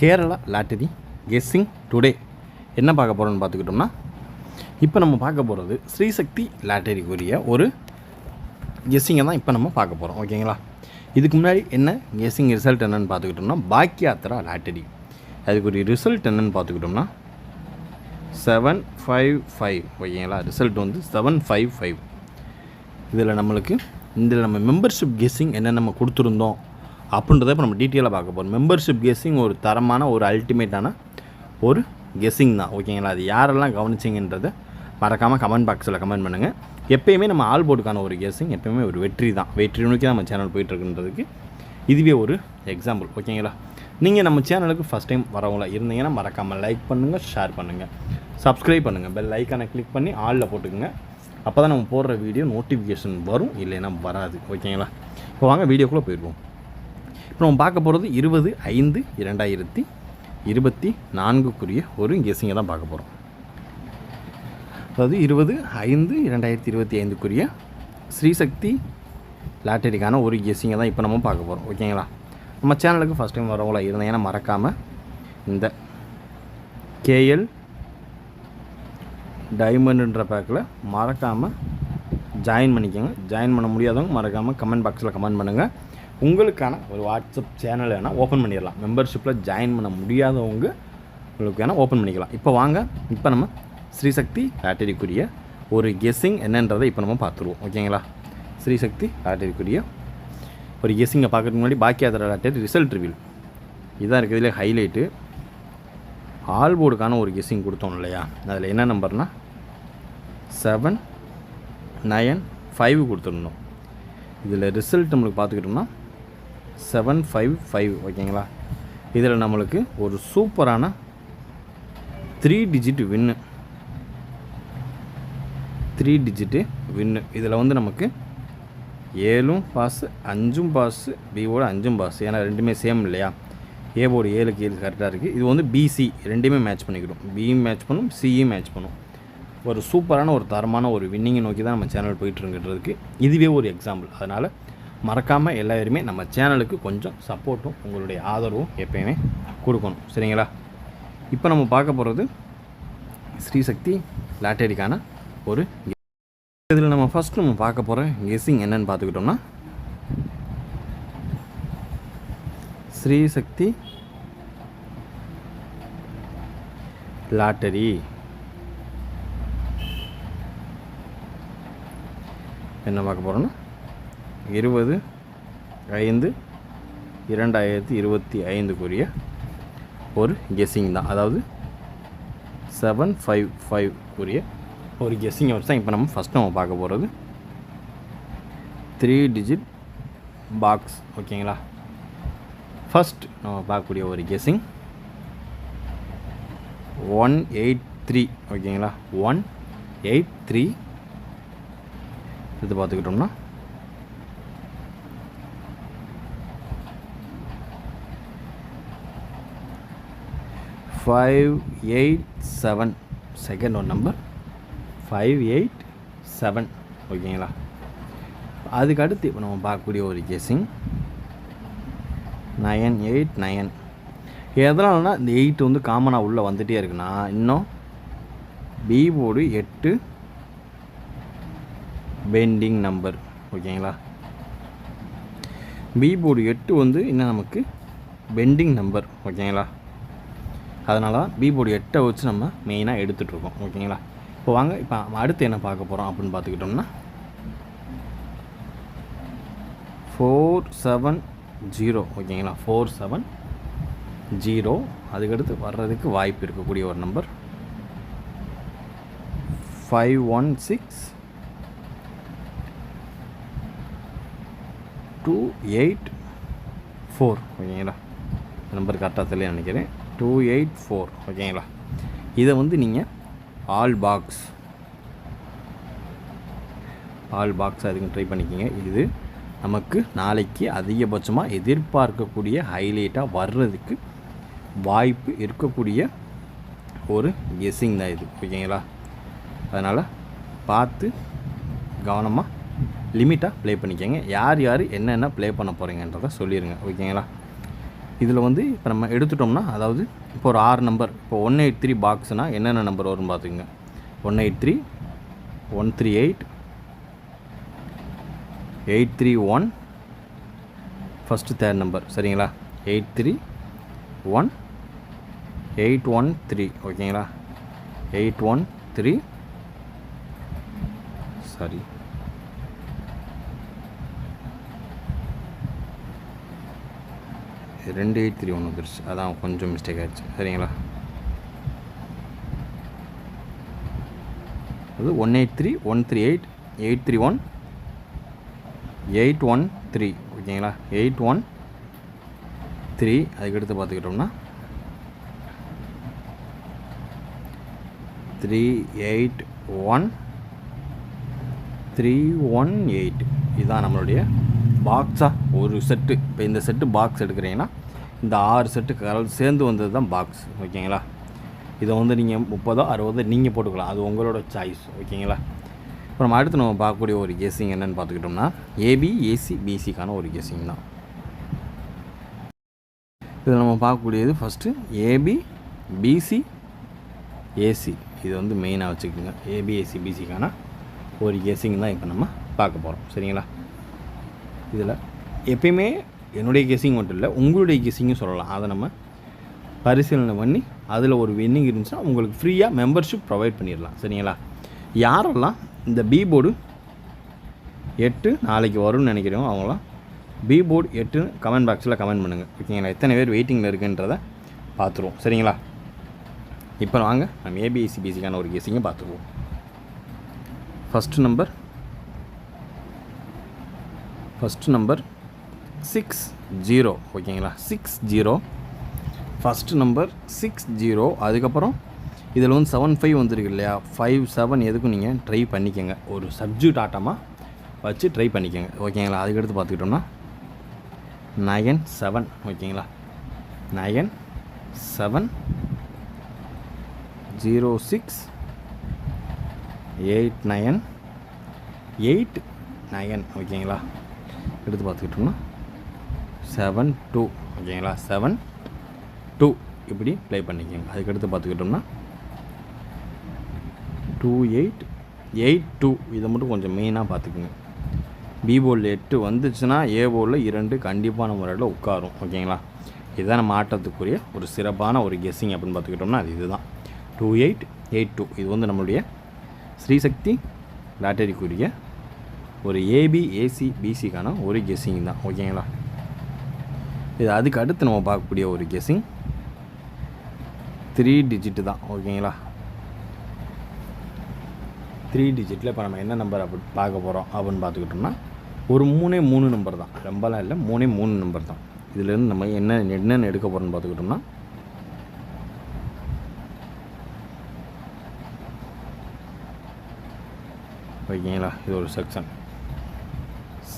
Kerala lottery guessing today என்ன பார்க்க போகிறோன்னு பார்த்துக்கிட்டோம்னா, இப்போ நம்ம பார்க்க போகிறது ஸ்ரீசக்தி லாட்டரிக்குரிய ஒரு கெஸ்ஸிங்கை தான் இப்போ நம்ம பார்க்க போகிறோம். ஓகேங்களா? இதுக்கு முன்னாடி என்ன கெஸ்ஸிங் ரிசல்ட் என்னென்னு பார்த்துக்கிட்டோம்னா, பாக்கியாத்ரா லாட்டரி அதுக்குரிய ரிசல்ட் என்னென்னு பார்த்துக்கிட்டோம்னா 755. ஓகேங்களா? ரிசல்ட் வந்து 755. இதில் நம்மளுக்கு நம்ம மெம்பர்ஷிப் கெஸ்ஸிங் என்ன நம்ம கொடுத்துருந்தோம் அப்படின்றத இப்போ நம்ம டீட்டெயிலாக பார்க்க போகிறோம். மெம்பர்ஷிப் கெஸ்ஸிங் ஒரு தரமான ஒரு அல்டிமேட்டான ஒரு கெஸ்ஸிங் தான். ஓகேங்களா? அது யாரெல்லாம் கவனிச்சிங்கன்றதை மறக்காமல் கமெண்ட் பாக்ஸில் கமெண்ட் பண்ணுங்கள். எப்போயுமே நம்ம ஆல் போர்டுக்கான ஒரு கெஸ்ஸிங் எப்போயுமே ஒரு வெற்றி தான். வெற்றி நோக்கி தான் நம்ம சேனல் போயிட்டுருக்குன்றதுக்கு இதுவே ஒரு எக்ஸாம்பிள். ஓகேங்களா? நீங்கள் நம்ம சேனலுக்கு ஃபஸ்ட் டைம் வரவங்களா இருந்தீங்கன்னா மறக்காமல் லைக் பண்ணுங்கள், ஷேர் பண்ணுங்கள், சப்ஸ்கிரைப் பண்ணுங்கள், பெல் ஐக்கானை கிளிக் பண்ணி ஆலில் போட்டுக்கோங்க. அப்போ தான் நம்ம போடுற வீடியோ நோட்டிஃபிகேஷன் வரும், இல்லைன்னா வராது. ஓகேங்களா? இப்போ வாங்க வீடியோக்குள்ளே போயிடுவோம். இப்போ நம்ம பார்க்க போகிறது 20/5/2024 ஒரு கெஸ்ஸிங்கை தான் பார்க்க போகிறோம். அதாவது 20/5/2025 ஸ்ரீசக்தி லாட்டரிக்கான ஒரு கெஸ்ஸிங்கை தான் இப்போ நம்ம பார்க்க போகிறோம். ஓகேங்களா? நம்ம சேனலுக்கு ஃபஸ்ட் டைம் வரவங்களா இருந்தீங்கன்னா மறக்காமல் இந்த கேஎல் டைமண்டுன்ற பேக்கில் மறக்காமல் ஜாயின் பண்ணிக்கோங்க. ஜாயின் பண்ண முடியாதவங்க மறக்காமல் கமெண்ட் பாக்ஸில் கமெண்ட் பண்ணுங்கள். உங்களுக்கான ஒரு வாட்ஸ்அப் சேனல் வேணால் ஓப்பன் பண்ணிடலாம். மெம்பர்ஷிப்பில் ஜாயின் பண்ண முடியாதவங்க உங்களுக்கு வேணால் ஓப்பன் பண்ணிக்கலாம். இப்போ வாங்க, இப்போ நம்ம ஸ்ரீசக்தி லாட்டரிக்குரிய ஒரு கெஸ்ஸிங் என்னன்றதை இப்போ நம்ம பார்த்துருவோம். ஓகேங்களா? ஸ்ரீசக்தி லாட்டரிக்குரிய ஒரு கெஸ்ஸிங்கை பார்க்கறதுக்கு முன்னாடி பாக்கியாத்ரா லாட்டரி ரிசல்ட் ரிவீல் இதான் இருக்கிறதுலே ஹைலைட்டு. ஆல் போர்டுக்கான ஒரு கெஸ்ஸிங் கொடுத்தோம் இல்லையா, அதில் என்ன நம்பர்னால் 795 கொடுத்துருந்தோம். இதில் ரிசல்ட் நம்மளுக்கு பார்த்துக்கிட்டோம்னா 755. ஓகேங்களா? இதில் நம்மளுக்கு ஒரு சூப்பரான 3 டிஜிட் வின்னு. இதில் வந்து நமக்கு 7 பாஸு, 5 பாஸு, பிஓட 5 பாஸு. ஏன்னா ரெண்டுமே சேம் இல்லையா, ஏ போர்டு 7க்கு 7 கரெக்டாக இருக்குது. இது வந்து பிசி ரெண்டுமே மேட்ச் பண்ணிக்கிடும். பியும் மேட்ச் பண்ணும், சியும் மேட்ச் பண்ணும். ஒரு சூப்பரான ஒரு தரமான ஒரு வின்னிங்கை நோக்கி தான் நம்ம சேனல் போயிட்டுருங்கிறதுக்கு இதுவே ஒரு எக்ஸாம்பிள். அதனால் மறக்காமல் எல்லாருமே நம்ம சேனலுக்கு கொஞ்சம் சப்போர்ட்டும் உங்களுடைய ஆதரவும் எப்பயுமே கொடுக்கணும். சரிங்களா? இப்போ நம்ம பார்க்க போகிறது ஸ்ரீசக்தி லாட்டரிக்கான ஒரு இதில் நம்ம ஃபஸ்ட்டு நம்ம பார்க்க போகிற கெஸ்ஸிங் என்னென்னு பார்த்துக்கிட்டோம்னா, ஸ்ரீசக்தி லாட்டரி என்ன பார்க்க போகிறோன்னா 20/5/2025 ஒரு கெஸ்ஸிங் தான். அதாவது 755 ஒரு கெஸ்ஸிங்கை வச்சு தான் இப்போ நம்ம ஃபஸ்ட் நம்ம பார்க்க போகிறது 3 டிஜிட் பாக்ஸ். ஓகேங்களா? ஃபஸ்ட் நம்ம பார்க்கக்கூடிய ஒரு கெஸ்ஸிங் 183. ஓகேங்களா? 183 இது பார்த்துக்கிட்டோம்னா 587. Second one number 587. ஓகேங்களா? அதுக்கு அடுத்து இப்போ நம்ம பார்க்கக்கூடிய ஒரு கெஸ்ஸிங் 989. எதனாலனா இந்த 8 வந்து காமனாக உள்ளே வந்துகிட்டே இருக்குன்னா, இன்னும் பி போர்டு 8 பெண்டிங் நம்பர். ஓகேங்களா? பி போர்டு 8 வந்து இன்னும் நமக்கு பெண்டிங் நம்பர். ஓகேங்களா? அதனால தான் பி போர்டு 8 வச்சு நம்ம மெயினாக எடுத்துகிட்ருக்கோம். ஓகேங்களா? இப்போ வாங்க, இப்போ அடுத்து என்ன பார்க்க போகிறோம் அப்படின்னு பார்த்துக்கிட்டோம்னா 470. ஓகேங்களா? 470. அதுக்கடுத்து வர்றதுக்கு வாய்ப்பு இருக்கக்கூடிய ஒரு நம்பர் 516-284. ஓகேங்களா? நம்பர் கரெக்டாக தெரியல நினைக்கிறேன். 284. ஓகேங்களா? இதை வந்து நீங்கள் ஆல் பாக்ஸ் அதுக்கு ட்ரை பண்ணிக்கிங்க. இது நமக்கு நாளைக்கு அதிகபட்சமாக எதிர்பார்க்கக்கூடிய ஹைலைட்டாக வர்றதுக்கு வாய்ப்பு இருக்கக்கூடிய ஒரு கெஸ்ஸிங் தான் இது. ஓகேங்களா? அதனால் பார்த்து கவனமாக லிமிட்டாக ப்ளே பண்ணிக்கோங்க. யார் யார் என்னென்ன ப்ளே பண்ண போகிறீங்கன்றதை சொல்லிடுங்க. ஓகேங்களா? இதில் வந்து இப்போ நம்ம எடுத்துட்டோம்னா, அதாவது இப்போ ஒரு 6 நம்பர், இப்போ 183 பாக்ஸ்னால் என்னென்ன நம்பர் வரும்னு பார்த்துக்குங்க. 183, 138, 831 ஃபஸ்ட்டு தேர்ட் நம்பர், சரிங்களா? 831, 813, ஓகேங்களா? 813, சாரி, 2831 வந்துருச்சு, அதான் கொஞ்சம் மிஸ்டேக் ஆகிடுச்சு, சரிங்களா? அது 183, 138, 831, 813, ஓகேங்களா? 813. அதுக்கடுத்து பார்த்துக்கிட்டோம்னா 381, 318. இதுதான் நம்மளுடைய பாக்ஸாக ஒரு செட்டு. இப்போ இந்த செட்டு பாக்ஸ் எடுக்கிறீங்கன்னா இந்த 6 செட்டு சேர்ந்து வந்தது தான் பாக்ஸ், ஓகேங்களா? இதை வந்து நீங்கள் 30, 60 நீங்கள் போட்டுக்கலாம், அது உங்களோட சாய்ஸ், ஓகேங்களா? இப்போ நம்ம அடுத்து நம்ம பார்க்கக்கூடிய ஒரு கெஸ்ஸிங் என்னென்னு பார்த்துக்கிட்டோம்னா ஏபி, ஏசி, பிசிக்கான ஒரு கெஸ்ஸிங் தான். இதில் நம்ம பார்க்கக்கூடியது ஃபஸ்ட்டு ஏபி, பிசி, ஏசி. இது வந்து மெயினாக வச்சுக்கோங்க. ஏபி, ஏசி, பிசிக்கான ஒரு கெஸ்ஸிங் தான் இப்போ நம்ம பார்க்க போகிறோம், சரிங்களா? இதில் எப்பயுமே என்னுடைய கெஸ்ஸிங் மட்டும் இல்லை, உங்களுடைய கெஸ்ஸிங்கும் சொல்லலாம். அதை நம்ம பரிசீலனை பண்ணி அதில் ஒரு வின்னிங் இருந்துச்சுன்னா உங்களுக்கு ஃப்ரீயாக மெம்பர்ஷிப் ப்ரொவைட் பண்ணிடலாம், சரிங்களா? யாரெல்லாம் இந்த பி போர்டு 8 நாளைக்கு வரும்னு நினைக்கிறோம் அவங்களாம் பி போர்டு 8 கமெண்ட் பாக்ஸில் கமெண்ட் பண்ணுங்கள், ஓகேங்களா? எத்தனை பேர் வெயிட்டிங்கில் இருக்குன்றதை பார்த்துருவோம், சரிங்களா? இப்போ வாங்க நம்ம ஏபிஎஸ்சிபிசிக்கான ஒரு கெஸ்ஸிங்கை பார்த்துருவோம். ஃபஸ்ட்டு நம்பர் 60, ஓகேங்களா? 60, ஃபஸ்ட்டு நம்பர் 60. அதுக்கப்புறம் இதில் வந்து 75 வந்துருக்கு இல்லையா? 57 எதுக்கும் நீங்கள் ட்ரை பண்ணிக்கோங்க, ஒரு சப்ஜெக்ட் ஆட்டமாக வச்சு ட்ரை பண்ணிக்கோங்க, ஓகேங்களா? அதுக்கடுத்து பார்த்துக்கிட்டோம்னா 97, ஓகேங்களா? 97, 06, 89, 89, ஓகேங்களா? எடுத்து பார்த்துக்கிட்டோம்னா 72, ஓகேங்களா? 72 இப்படி ப்ளே பண்ணிக்கோங்க. அதுக்கடுத்து பார்த்துக்கிட்டோம்னா 28, 82. இதை மட்டும் கொஞ்சம் மெயினாக பார்த்துக்குங்க. பி போர்டில் 8 வந்துச்சுன்னா ஏ போர்டில் 2 கண்டிப்பான முறையில் உட்காரும், ஓகேங்களா? இதுதான் நம்ம ஆட்டத்துக்குரிய ஒரு சிறப்பான ஒரு கெஸ்ஸிங் அப்படின்னு பார்த்துக்கிட்டோம்னா அது இதுதான் 2882. இது வந்து நம்மளுடைய ஸ்ரீசக்தி லாட்டரிக்குரிய ஒரு ஏபி, ஏசி, பிசிக்கான ஒரு கெஸ்ஸிங் தான், ஓகேங்களா? இது அதுக்கு அடுத்து நம்ம பார்க்கக்கூடிய ஒரு கெஸ்ஸிங் 3 டிஜிட்டு தான், ஓகேங்களா? 3 டிஜிட்டில் இப்போ நம்ம என்ன நம்பர் அப்படி பார்க்க போகிறோம் அப்படின்னு பார்த்துக்கிட்டோம்னா ஒரு 3 நம்பர் தான், ரொம்பலாம் இல்லை, 3 நம்பர் தான். இதிலேருந்து நம்ம என்னென்னு எடுக்க போகிறோம்னு பார்த்துக்கிட்டோம்னா ஓகேங்களா? இது ஒரு செக்ஷன்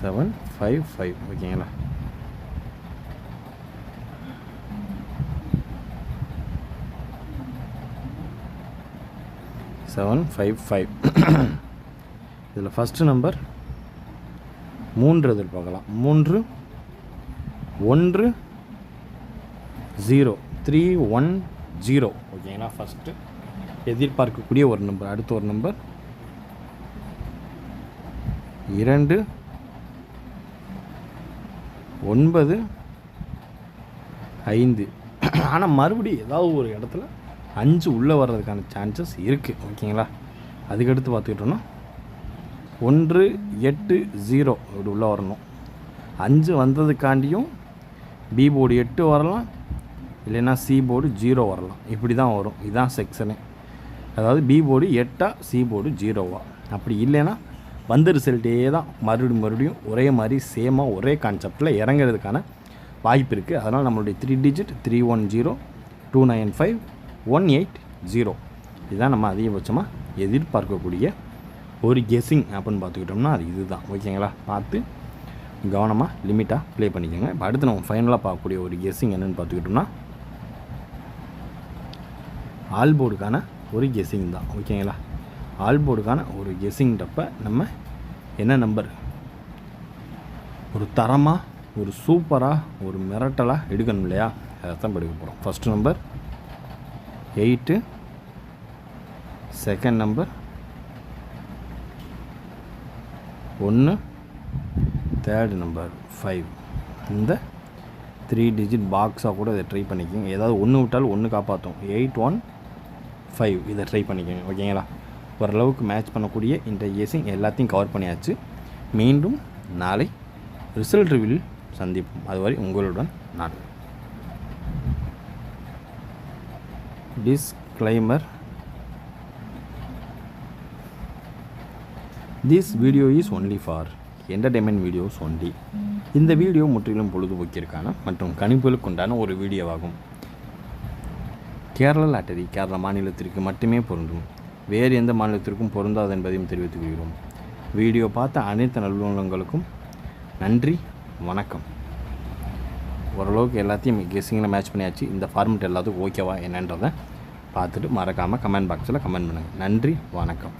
755, ஓகேங்களா? இதில் ஃபஸ்ட்டு நம்பர் 3 எதிர்பார்க்கலாம். 3, 1, 0, 310, ஓகேங்களா? ஃபஸ்ட்டு எதிர்பார்க்கக்கூடிய ஒரு நம்பர். அடுத்த ஒரு நம்பர் 2, 9, 5. ஆனால் மறுபடியும் ஏதாவது ஒரு இடத்துல 5 உள்ளே வர்றதுக்கான சான்சஸ் இருக்குது, ஓகேங்களா? அதுக்கடுத்து பார்த்துக்கிட்டோன்னா 1, 8, 0 இப்படி உள்ளே வரணும். 5 வந்ததுக்காண்டியும் பி போர்டு 8 வரலாம், இல்லைன்னா சி போர்டு 0 வரலாம். இப்படி தான் வரும், இதுதான் செக்ஷனு. அதாவது பி போர்டு 8, சி போர்டு 0. அப்படி இல்லைன்னா வந்த ரிசல்ட்டே தான் மறுபடியும் ஒரே மாதிரி சேமாக ஒரே கான்செப்டில் இறங்கிறதுக்கான வாய்ப்பு இருக்குது. அதனால் நம்மளுடைய 3 டிஜிட் 310, 295, 180 இதுதான் நம்ம அதிகபட்சமாக எதிர்பார்க்கக்கூடிய ஒரு கெஸ்ஸிங் அப்படின்னு பார்த்துக்கிட்டோம்னா அது இது தான், ஓகேங்களா? பார்த்து கவனமாக லிமிட்டாக ப்ளே பண்ணிக்கோங்க. இப்போ அடுத்து நம்ம ஃபைனலாக பார்க்கக்கூடிய ஒரு கெஸ்ஸிங் என்னென்னு பார்த்துக்கிட்டோம்னா ஆல் போர்டுக்கான ஒரு கெஸ்ஸிங் தான், ஓகேங்களா? ஆல் போர்டுக்கான ஒரு கெஸ்ஸிங்கிறப்ப நம்ம என்ன நம்பர் ஒரு தரமாக ஒரு சூப்பராக ஒரு மிரட்டலாக எடுக்கணும் இல்லையா, அதை தான் எடுக்க போகிறோம். First number 8, second number 1, third number 5. இந்த 3 டிஜிட் பாக்ஸாக கூட இதை ட்ரை பண்ணிக்கோங்க. ஏதாவது ஒன்று விட்டாலும் ஒன்று காப்பாற்றும். 8, 1, 5 இதை ட்ரை பண்ணிக்கோங்க. ஓகேங்களா? ஓரளவுக்கு மேட்ச் பண்ணக்கூடிய இந்த கேசிங் எல்லாத்தையும் கவர் பண்ணியாச்சு. மீண்டும் நாளை ரிசல்ட் ரிவ்யூவில் சந்திப்போம். அதுவரை உங்களுடன் நான். Disclaimer: this video is only for entertainment videos only. இந்த வீடியோ முற்றிலும் பொழுதுபோக்கிற்கான மற்றும் கணிப்புகளுக்குண்டான ஒரு வீடியோவாகும். கேரளா லாட்டரி கேரளா மாநிலத்திற்கு மட்டுமே பொருந்தும். வேறு எந்த மாநிலத்திற்கும் பொருந்தாது என்பதையும் தெரிவித்துக் கொள்கிறோம். வீடியோ பார்த்த அனைத்து நல்லுள்ளங்களுக்கும் நன்றி, வணக்கம். ஓரளவுக்கு எல்லாத்தையும் கெஸ்ஸிங்கில் மேட்ச் பண்ணியாச்சு. இந்த ஃபார்மெட் எல்லாத்துக்கும் ஓகேவா என்னன்றதை பார்த்துட்டு மறக்காமல் கமெண்ட் பாக்ஸில் கமெண்ட் பண்ணுங்கள். நன்றி, வணக்கம்.